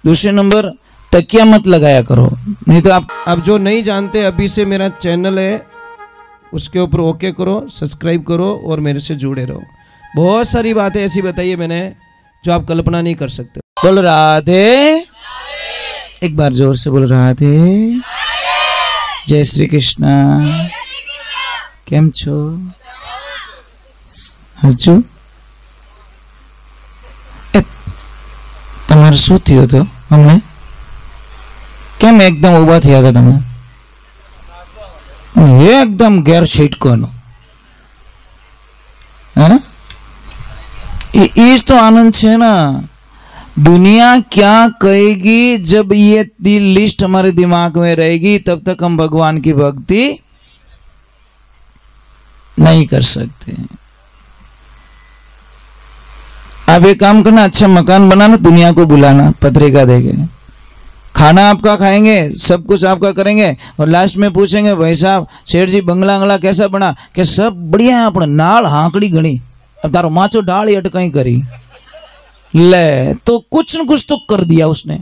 दूसरे नंबर, तकिया मत लगाया करो, नहीं तो आप अब जो नहीं जानते अभी से मेरा चैनल है उसके ऊपर ओके करो, सब्सक्राइब करो और मेरे से जुड़े रहो। बहुत सारी बातें ऐसी बताई है मैंने जो आप कल्पना नहीं कर सकते। बोल राधे, एक बार जोर से बोल राधे। जय श्री कृष्ण। केम छो हजू? તમારે શું થયું હતું? અમને કેમ એકદમ ઊભા થયા હતા તમે? एकदम गैर छिटकोनो है। इस तो आनंद है ना। दुनिया क्या कहेगी जब ये लिस्ट हमारे दिमाग में रहेगी, तब तक हम भगवान की भक्ति नहीं कर सकते। आप एक काम करना, अच्छा मकान बनाना, दुनिया को बुलाना, पत्रिका देके, खाना आपका खाएंगे, सब कुछ आपका करेंगे, और लास्ट में पूछेंगे भाई साहब सेठ जी बंगला अंगला कैसा बना? कि सब बढ़िया है, अपने नाल हाकड़ी गणी, अब तारो माचो डाल ही अटकाई करी ले, तो कुछ न कुछ तो कर दिया उसने।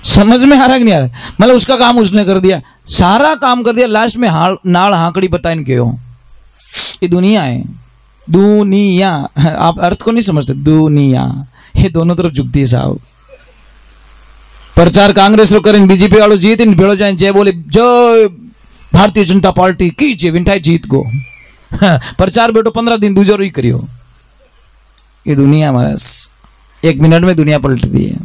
समझ में आ रहा कि नहीं आ रहा? मतलब उसका काम उसने कर दिया, सारा काम कर दिया, लास्ट में नाल हाकड़ी बताए क्यों? ये दुनिया है, दुनिया। आप अर्थ को नहीं समझते, दुनिया ये दोनों तरफ झुकती है साहब। प्रचार कांग्रेस रो करें, बीजेपी वालों जीत इन भेड़ो जाए, जय बोले जय भारतीय जनता पार्टी की जय, विंटाई जीत गो। प्रचार बेटो 15 दिन दूजो ही करियो। ये दुनिया हमारा 1 मिनट में दुनिया पलटती है।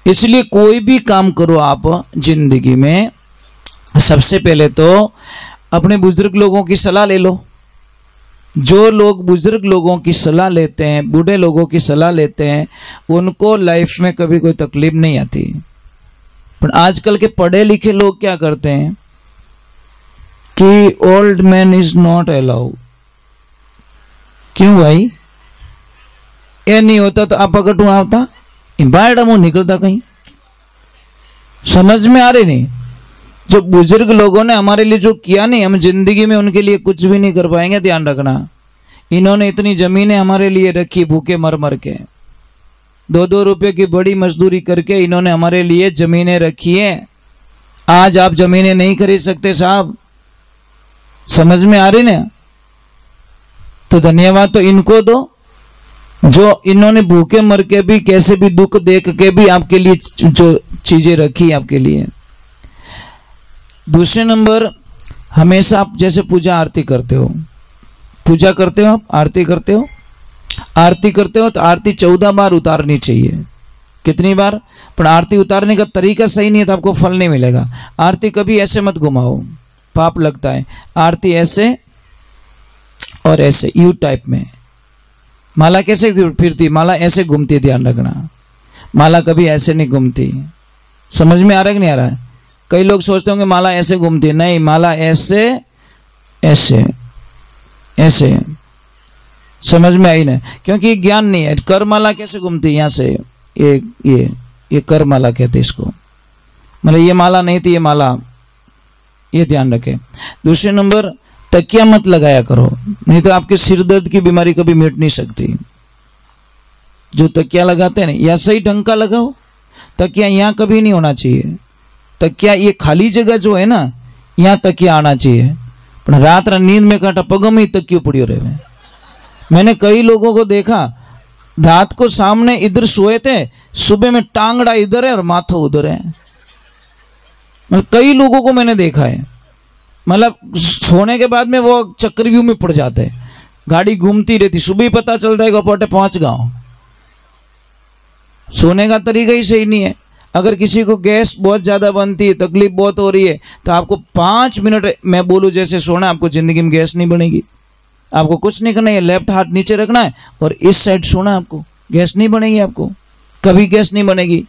इसलिए कोई भी काम करो आप जिंदगी में, सबसे पहले तो अपने बुजुर्ग लोगों की सलाह ले लो। जो लोग बुजुर्ग लोगों की सलाह लेते हैं, बूढ़े लोगों की सलाह लेते हैं, उनको लाइफ में कभी कोई तकलीफ नहीं आती। पर आजकल के पढ़े लिखे लोग क्या करते हैं कि old man is not allowed. क्यों भाई? ये नहीं होता तो आप पकड़ू आता, बाहर मुंह निकलता कहीं। समझ में आ रही नहीं? जो बुजुर्ग लोगों ने हमारे लिए जो किया नहीं, हम जिंदगी में उनके लिए कुछ भी नहीं कर पाएंगे। ध्यान रखना, इन्होंने इतनी जमीनें हमारे लिए रखी, भूखे मर मर के, 2-2 रुपए की बड़ी मजदूरी करके इन्होंने हमारे लिए जमीनें रखी हैं। आज आप जमीनें नहीं खरीद सकते साहब। समझ में आ रही ना? तो धन्यवाद तो इनको दो जो इन्होंने भूखे मर के भी, कैसे भी दुख देख के भी आपके लिए जो चीजें रखी आपके लिए। दूसरे नंबर, हमेशा आप जैसे पूजा आरती करते हो, पूजा करते हो, आप आरती करते हो, आरती करते हो तो आरती 14 बार उतारनी चाहिए। कितनी बार? पर आरती उतारने का तरीका सही नहीं है तो आपको फल नहीं मिलेगा। आरती कभी ऐसे मत घुमाओ, पाप लगता है। आरती ऐसे और ऐसे, यू टाइप में। माला कैसे फिरती? माला ऐसे घूमती है, ध्यान रखना। माला कभी ऐसे नहीं घूमती। समझ में आ रहा है कि नहीं आ रहा है? कई लोग सोचते होंगे माला ऐसे घूमती है, नहीं, माला ऐसे ऐसे ऐसे। समझ में आई ना? क्योंकि ज्ञान नहीं है। कर माला कैसे घूमती है? यहाँ से ये कर माला कहते हैं इसको। मतलब ये माला नहीं थी, ये माला, ये ध्यान रखें। दूसरे नंबर, तकिया मत लगाया करो, नहीं तो आपके सिर दर्द की बीमारी कभी मिट नहीं सकती। जो तकिया लगाते हैं ना, या सही ढंग का लगाओ। तकिया यहाँ कभी नहीं होना चाहिए। तकिया ये खाली जगह जो है ना, यहाँ तकिया आना चाहिए। पर रात नींद में काटा पगम ही तकियो पड़ियो रहे। मैंने कई लोगों को देखा, रात को सामने इधर सोए थे, सुबह में टांगड़ा इधर है और माथा उधर है। मतलब कई लोगों को मैंने देखा है, मतलब सोने के बाद में वो चक्रव्यूह में पड़ जाते हैं। गाड़ी घूमती रहती, सुबह ही पता चलता है कि पहुंच गाँव। सोने का तरीका ही सही नहीं है। अगर किसी को गैस बहुत ज़्यादा बनती है, तकलीफ बहुत हो रही है, तो आपको 5 मिनट मैं बोलूँ जैसे सोना, आपको ज़िंदगी में गैस नहीं बनेगी। आपको कुछ नहीं करना है, लेफ्ट हाथ नीचे रखना है और इस साइड सोना, आपको गैस नहीं बनेगी। आपको कभी गैस नहीं बनेगी,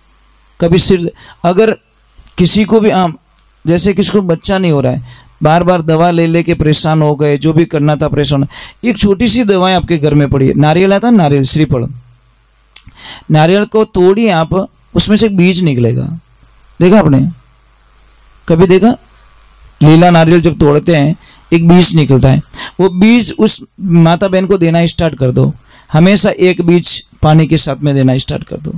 कभी सिर। अगर किसी को भी जैसे किसी को बच्चा नहीं हो रहा है, बार बार दवा ले लेके परेशान हो गए, जो भी करना था परेशान, एक छोटी सी दवाएं आपके घर में पड़ी है। नारियल आता है, नारियल, श्रीफल, नारियल को तोड़िए आप, उसमें से एक बीज निकलेगा। देखा आपने? कभी देखा? लीला नारियल जब तोड़ते हैं एक बीज निकलता है। वो बीज उस माता बहन को देना स्टार्ट कर दो। हमेशा एक बीज पानी के साथ में देना स्टार्ट कर दो।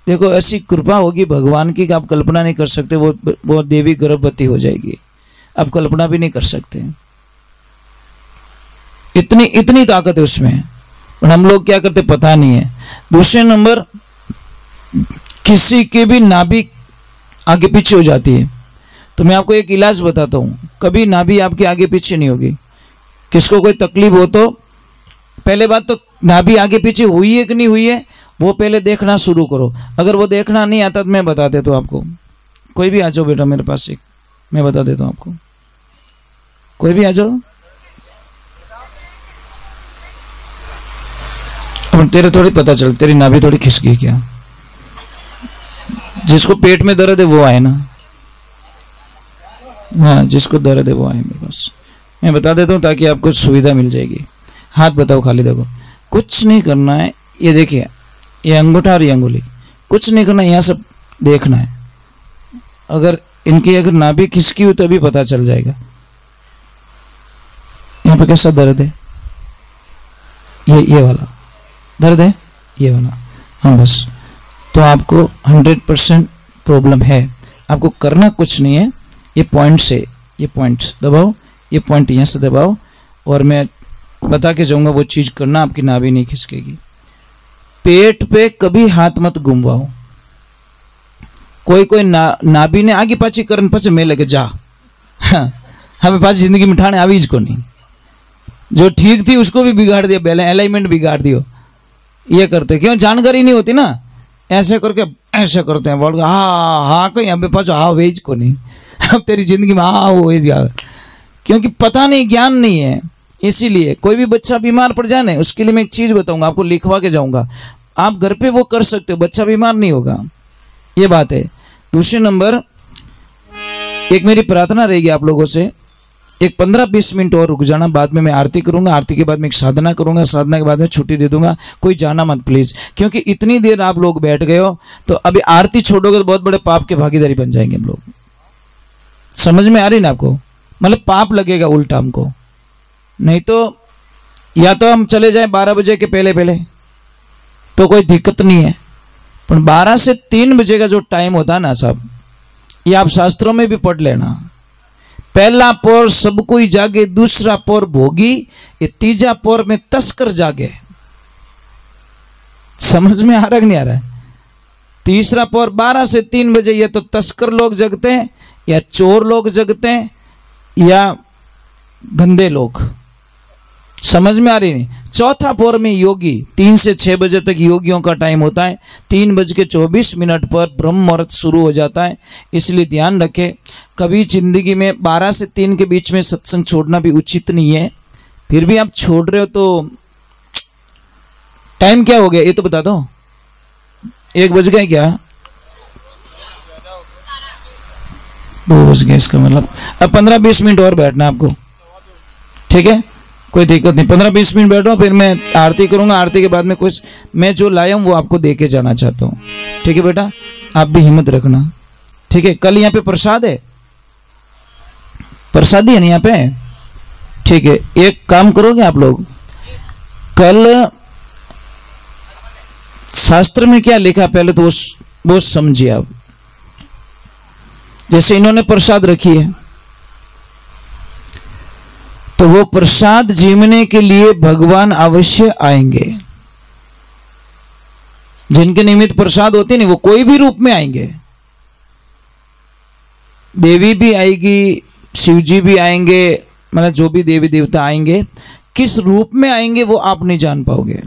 देखो ऐसी कृपा होगी भगवान की कि आप कल्पना नहीं कर सकते। वो देवी गर्भवती हो जाएगी, आप कल्पना भी नहीं कर सकते। इतनी ताकत है उसमें, और हम लोग क्या करते पता नहीं है। दूसरे नंबर, किसी की भी नाभि आगे पीछे हो जाती है, तो मैं आपको एक इलाज बताता हूँ। कभी नाभि आपके आगे पीछे नहीं होगी। किसको कोई तकलीफ हो तो पहले बात तो नाभि आगे पीछे हुई है कि नहीं हुई है वो पहले देखना शुरू करो। अगर वो देखना नहीं आता तो मैं बता देता हूँ आपको। कोई भी आ जाओ बेटा मेरे पास, एक मैं बता देता हूँ आपको। कोई भी आ जाओ। अब तेरे थोड़ी पता चल, तेरी नाभि थोड़ी खिसक गई क्या? जिसको पेट में दर्द है वो आए ना। हाँ, जिसको दर्द है वो आए मेरे पास, मैं बता देता हूँ ताकि आपको सुविधा मिल जाएगी। हाथ बताओ खाली, देखो कुछ नहीं करना है। ये देखिए, ये अंगूठा और ये अंगुली, कुछ नहीं करना है, यहाँ सब देखना है। अगर इनकी अगर नाभि खिसकी हुई तो अभी पता चल जाएगा। यहाँ पे कैसा दर्द है? ये वाला दर्द है, ये वाला। हाँ बस, तो आपको 100% प्रॉब्लम है। आपको करना कुछ नहीं है, ये पॉइंट से, ये पॉइंट दबाओ, ये पॉइंट यहाँ से दबाओ, और मैं बता के जाऊंगा वो चीज करना, आपकी नाभि नहीं खिसकेगी। पेट पे कभी हाथ मत घुमवाओ। कोई नाभि ने आगे पाछी करन पछे मैं लेके जा, हमें पाछी जिंदगी में ठाणे आवी ज को नहीं। जो ठीक थी उसको भी बिगाड़ दिया, पहले अलाइनमेंट बिगाड़ दियो। ये करते क्यों? जानकारी नहीं होती ना, ऐसे करके ऐसे करते हैं, बोल के हाँ कहीं हमें पाछो हाँ वेज को नहीं। अब तेरी जिंदगी में हाँ वो क्योंकि पता नहीं, ज्ञान नहीं है। इसीलिए कोई भी बच्चा बीमार पड़ जाए ना, उसके लिए मैं एक चीज बताऊंगा आपको, लिखवा के जाऊंगा। आप घर पे वो कर सकते हो, बच्चा बीमार नहीं होगा, ये बात है। दूसरे नंबर, एक मेरी प्रार्थना रहेगी आप लोगों से, एक 15-20 मिनट और रुक जाना। बाद में मैं आरती करूंगा, आरती के बाद में एक साधना करूंगा, साधना के बाद में छुट्टी दे दूंगा। कोई जाना मत प्लीज, क्योंकि इतनी देर आप लोग बैठ गए हो तो अभी आरती छोड़ोगे तो बहुत बड़े पाप के भागीदारी बन जाएंगे हम लोग। समझ में आ रही ना आपको? मतलब पाप लगेगा उल्टा हमको। नहीं तो या तो हम चले जाए 12 बजे के पहले तो कोई दिक्कत नहीं है, पर 12 से 3 बजे का जो टाइम होता है ना साहब, ये आप शास्त्रों में भी पढ़ लेना। पहला पोर सब कोई जागे, दूसरा पोर भोगी, ये तीजा पोर में तस्कर जागे। समझ में आ रहा नहीं आ रहा है? तीसरा पोर 12 से 3 बजे, ये तो तस्कर लोग जगते हैं, या चोर लोग जगते हैं, या गंदे लोग। समझ में आ रही नहीं? चौथा पोर में योगी, 3 से 6 बजे तक योगियों का टाइम होता है। 3:24 पर ब्रह्म मुहूर्त शुरू हो जाता है। इसलिए ध्यान रखें, कभी जिंदगी में 12 से 3 के बीच में सत्संग छोड़ना भी उचित नहीं है। फिर भी आप छोड़ रहे हो तो टाइम क्या हो गया ये तो बता दो। 1 बज गए क्या? 2 बज गए, इसका मतलब अब 15-20 मिनट और बैठना आपको, ठीक है? कोई दिक्कत नहीं, 15-20 मिनट बैठो, फिर मैं आरती करूंगा। आरती के बाद में कुछ मैं जो लाया हूं वो आपको दे के जाना चाहता हूं, ठीक है बेटा? आप भी हिम्मत रखना, ठीक है? कल यहाँ पे प्रसाद है, प्रसादी है ना यहाँ पे, ठीक है? एक काम करोगे आप लोग, कल शास्त्र में क्या लिखा पहले तो वो समझिए आप। जैसे इन्होंने प्रसाद रखी है, तो वो प्रसाद जीवने के लिए भगवान अवश्य आएंगे। जिनके निमित्त प्रसाद होते नहीं वो कोई भी रूप में आएंगे। देवी भी आएगी, शिव जी भी आएंगे, मतलब जो भी देवी देवता आएंगे, किस रूप में आएंगे वो आप नहीं जान पाओगे।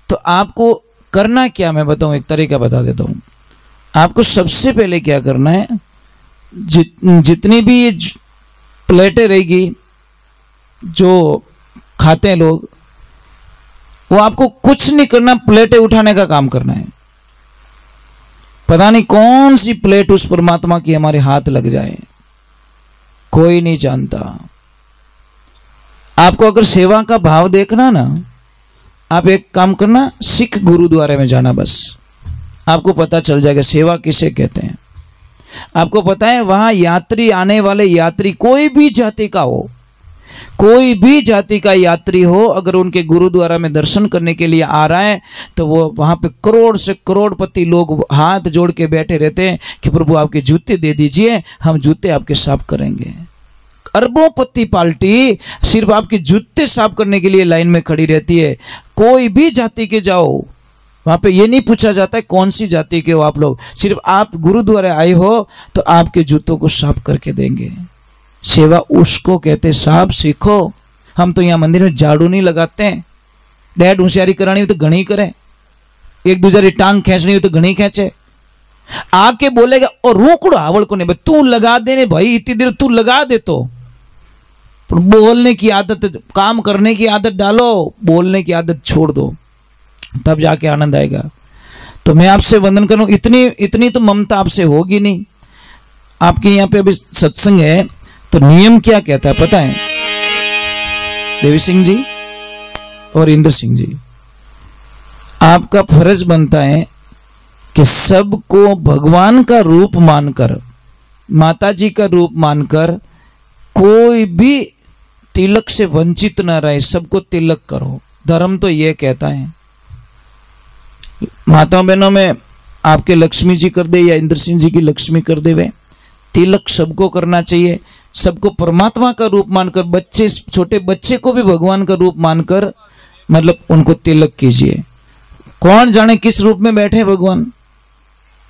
तो आपको करना क्या, मैं बताऊं, एक तरीका बता देता हूं। आपको सबसे पहले क्या करना है, जितनी भी ये प्लेटें रहेगी जो खाते हैं लोग, वो आपको कुछ नहीं करना, प्लेटें उठाने का काम करना है। पता नहीं कौन सी प्लेट उस परमात्मा की हमारे हाथ लग जाए, कोई नहीं जानता। आपको अगर सेवा का भाव देखना ना, आप एक काम करना, सिख गुरुद्वारे में जाना, बस आपको पता चल जाएगा सेवा किसे कहते हैं। आपको पता है वहां यात्री, आने वाले यात्री कोई भी जाति का हो, कोई भी जाति का यात्री हो, अगर उनके गुरुद्वारा में दर्शन करने के लिए आ रहा है तो वो वहाँ पे करोड़ से करोड़पति लोग हाथ जोड़ के बैठे रहते हैं कि प्रभु आपके जूते दे दीजिए, हम जूते आपके साफ करेंगे। अरबोंपति पार्टी सिर्फ आपके जूते साफ करने के लिए लाइन में खड़ी रहती है। कोई भी जाति के जाओ, वहाँ पे ये नहीं पूछा जाता है कौन सी जाति के हो आप लोग, सिर्फ आप गुरुद्वारे आए हो तो आपके जूतों को साफ करके देंगे। सेवा उसको कहते, साफ सीखो। हम तो यहाँ मंदिर में झाड़ू नहीं लगाते हैं। डैड होशियारी करानी हो तो घनी करे, एक दूसरी टांग खींचनी हो तो घनी खींचे। आके बोलेगा और रोकड़ो आवड़ को नहीं, तू लगा दे भाई, इतनी देर तू लगा दे तो। बोलने की आदत, काम करने की आदत डालो, बोलने की आदत छोड़ दो, तब जाके आनंद आएगा। तो मैं आपसे वंदन करूं, इतनी तो ममता आपसे होगी नहीं। आपके यहाँ पे अभी सत्संग है तो नियम क्या कहता है पता है? देवी सिंह जी और इंद्र सिंह जी, आपका फर्ज बनता है कि सबको भगवान का रूप मानकर, माता जी का रूप मानकर कोई भी तिलक से वंचित ना रहे, सबको तिलक करो। धर्म तो ये कहता है। माताओं बहनों में आपके लक्ष्मी जी कर दे या इंद्र सिंह जी की लक्ष्मी कर दे, वे तिलक सबको करना चाहिए। सबको परमात्मा का रूप मानकर, बच्चे, छोटे बच्चे को भी भगवान का रूप मानकर मतलब उनको तिलक कीजिए। कौन जाने किस रूप में बैठे भगवान,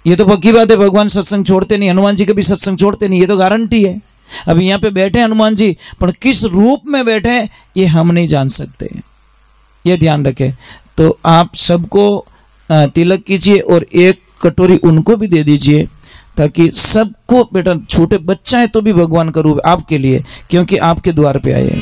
ये तो पक्की बात है। भगवान सत्संग छोड़ते नहीं, हनुमान जी कभी सत्संग छोड़ते नहीं, ये तो गारंटी है। अभी यहाँ पे बैठे हनुमान जी, पर किस रूप में बैठे ये हम नहीं जान सकते, ये ध्यान रखें। तो आप सबको तिलक कीजिए और एक कटोरी उनको भी दे दीजिए, ताकि सबको, बेटा छोटे बच्चा है तो भी भगवान का रूप आपके लिए, क्योंकि आपके द्वार पे आए हैं।